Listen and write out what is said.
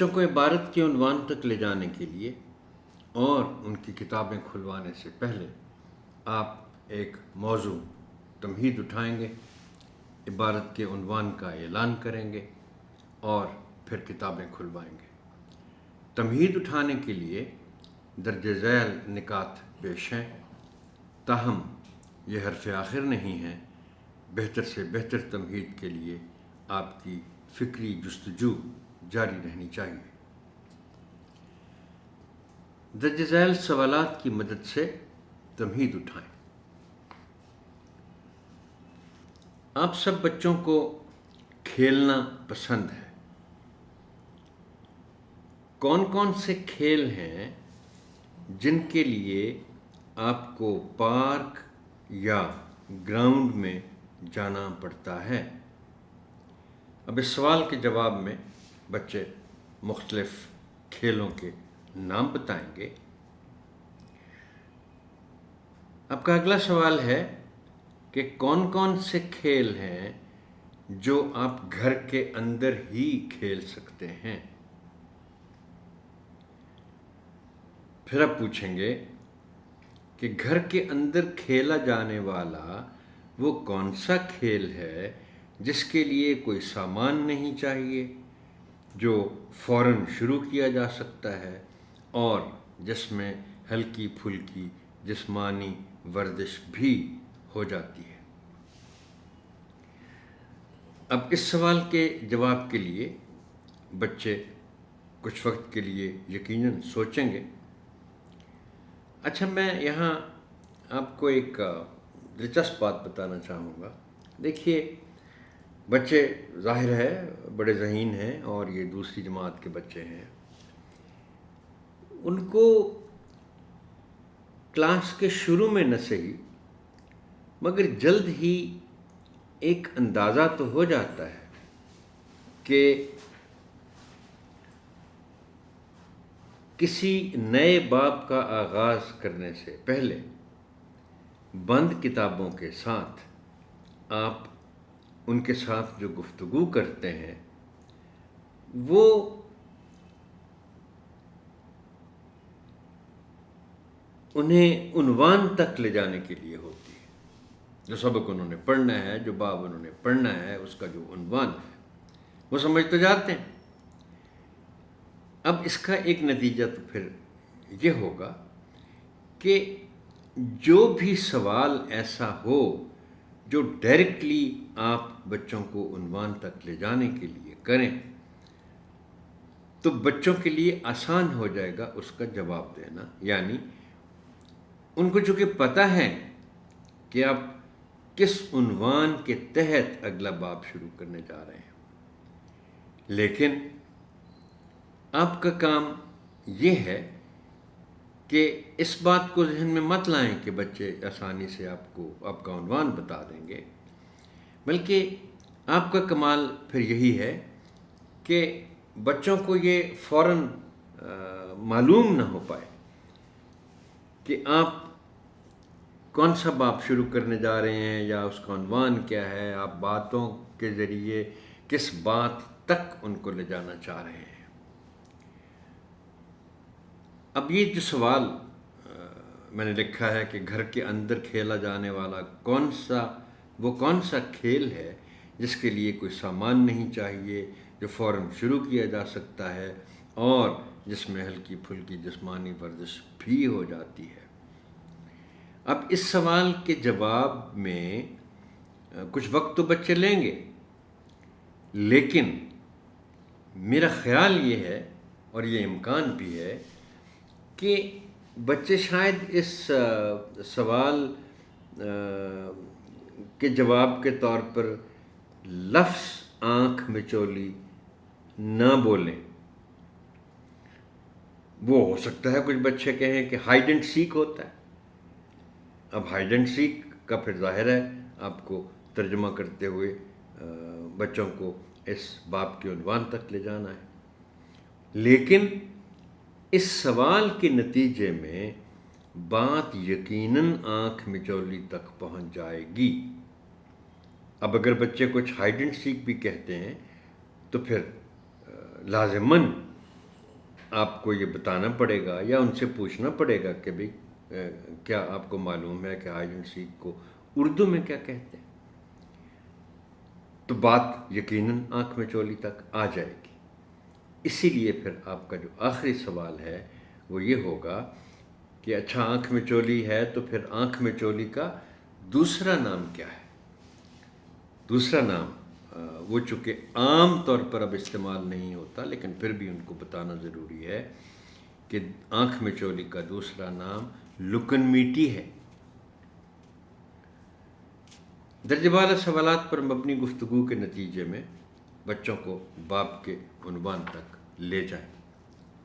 بچوں کو عبارت کے عنوان تک لے جانے کے لیے اور ان کی کتابیں کھلوانے سے پہلے آپ ایک موضوع تمہید اٹھائیں گے، عبارت کے عنوان کا اعلان کریں گے اور پھر کتابیں کھلوائیں گے۔ تمہید اٹھانے کے لیے درج ذیل نکات پیش ہیں، تاہم یہ حرف آخر نہیں ہیں۔ بہتر سے بہتر تمہید کے لیے آپ کی فکری جستجو جاری رہنی چاہیے۔ درج ذیل سوالات کی مدد سے تمہید اٹھائیں۔ آپ سب بچوں کو کھیلنا پسند ہے۔ کون کون سے کھیل ہیں جن کے لیے آپ کو پارک یا گراؤنڈ میں جانا پڑتا ہے؟ اب اس سوال کے جواب میں بچے مختلف کھیلوں کے نام بتائیں گے۔ آپ کا اگلا سوال ہے کہ کون کون سے کھیل ہیں جو آپ گھر کے اندر ہی کھیل سکتے ہیں؟ پھر آپ پوچھیں گے کہ گھر کے اندر کھیلا جانے والا وہ کون سا کھیل ہے جس کے لیے کوئی سامان نہیں چاہیے، جو فوراً شروع کیا جا سکتا ہے اور جس میں ہلکی پھلکی جسمانی ورزش بھی ہو جاتی ہے۔ اب اس سوال کے جواب کے لیے بچے کچھ وقت کے لیے یقیناً سوچیں گے۔ اچھا، میں یہاں آپ کو ایک دلچسپ بات بتانا چاہوں گا۔ دیکھیے، بچے ظاہر ہے بڑے ذہین ہیں اور یہ دوسری جماعت کے بچے ہیں۔ ان کو کلاس کے شروع میں نہ صحیح مگر جلد ہی ایک اندازہ تو ہو جاتا ہے کہ کسی نئے باب کا آغاز کرنے سے پہلے بند کتابوں کے ساتھ آپ ان کے ساتھ جو گفتگو کرتے ہیں وہ انہیں عنوان تک لے جانے کے لیے ہوتی ہے۔ جو سبق انہوں نے پڑھنا ہے، جو باب انہوں نے پڑھنا ہے، اس کا جو عنوان ہے وہ سمجھ تو جاتے ہیں۔ اب اس کا ایک نتیجہ تو پھر یہ ہوگا کہ جو بھی سوال ایسا ہو جو ڈائریکٹلی آپ بچوں کو عنوان تک لے جانے کے لیے کریں تو بچوں کے لیے آسان ہو جائے گا اس کا جواب دینا۔ یعنی ان کو چونکہ پتہ ہے کہ آپ کس عنوان کے تحت اگلا باب شروع کرنے جا رہے ہیں، لیکن آپ کا کام یہ ہے کہ اس بات کو ذہن میں مت لائیں کہ بچے آسانی سے آپ کا عنوان بتا دیں گے، بلکہ آپ کا کمال پھر یہی ہے کہ بچوں کو یہ فوراً معلوم نہ ہو پائے کہ آپ کون سا باب شروع کرنے جا رہے ہیں یا اس کا عنوان کیا ہے، آپ باتوں کے ذریعے کس بات تک ان کو لے جانا چاہ رہے ہیں۔ اب یہ جو سوال میں نے لکھا ہے کہ گھر کے اندر کھیلا جانے والا کون سا کھیل ہے جس کے لیے کوئی سامان نہیں چاہیے، جو فوراً شروع کیا جا سکتا ہے اور جس میں ہلکی پھلکی جسمانی ورزش بھی ہو جاتی ہے۔ اب اس سوال کے جواب میں کچھ وقت تو بچے لیں گے، لیکن میرا خیال یہ ہے اور یہ امکان بھی ہے کہ بچے شاید اس سوال کے جواب کے طور پر لفظ آنکھ مچولی نہ بولیں۔ وہ ہو سکتا ہے کچھ بچے کہیں کہ ہائیڈ اینڈ سیک ہوتا ہے۔ اب ہائیڈ اینڈ سیک کا پھر ظاہر ہے آپ کو ترجمہ کرتے ہوئے بچوں کو اس باب کے عنوان تک لے جانا ہے، لیکن اس سوال کے نتیجے میں بات یقیناً آنکھ مچولی تک پہنچ جائے گی۔ اب اگر بچے کچھ ہائیڈ اینڈ سیک بھی کہتے ہیں تو پھر لازماً آپ کو یہ بتانا پڑے گا یا ان سے پوچھنا پڑے گا کہ بھئی کیا آپ کو معلوم ہے کہ ہائیڈ اینڈ سیک کو اردو میں کیا کہتے ہیں؟ تو بات یقیناً آنکھ میں چولی تک آ جائے گی۔ اسی لیے پھر آپ کا جو آخری سوال ہے وہ یہ ہوگا کہ اچھا آنکھ میں چولی ہے تو پھر آنکھ میں چولی کا دوسرا نام کیا ہے؟ دوسرا نام وہ چونکہ عام طور پر اب استعمال نہیں ہوتا، لیکن پھر بھی ان کو بتانا ضروری ہے کہ آنکھ میں چولی کا دوسرا نام لکن میٹی ہے۔ درجہ بالا سوالات پر مبنی گفتگو کے نتیجے میں بچوں کو باپ کے عنوان تک لے جائیں۔